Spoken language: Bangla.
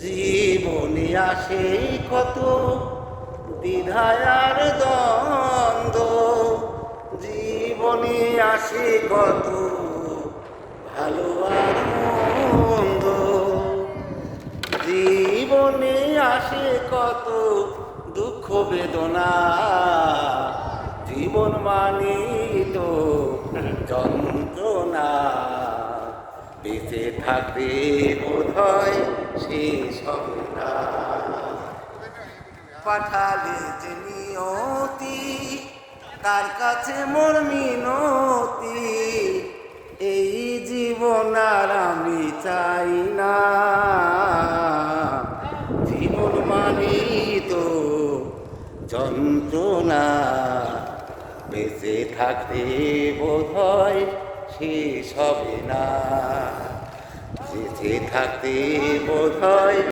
জীবনে আসে কত দ্বিধায় আর দ্বন্দ্ব, জীবনে আসে কত ভালো আর মন্দ, জীবনে আসে কত দুঃখ বেদনা, জীবন মানে তো যন্ত্রণা। বেঁচে থাকতে বোধ হয় শেষ হবে না, পাঠালে যে নিয়তি তার কাছে মোর মিনতি, এই জীবন আর আমি চাই না। জীবন মানি তো যন্ত্রণা, বেঁচে থাকতে বোধ হয় শেষ হবে না, বেঁচে থাকতে বোধ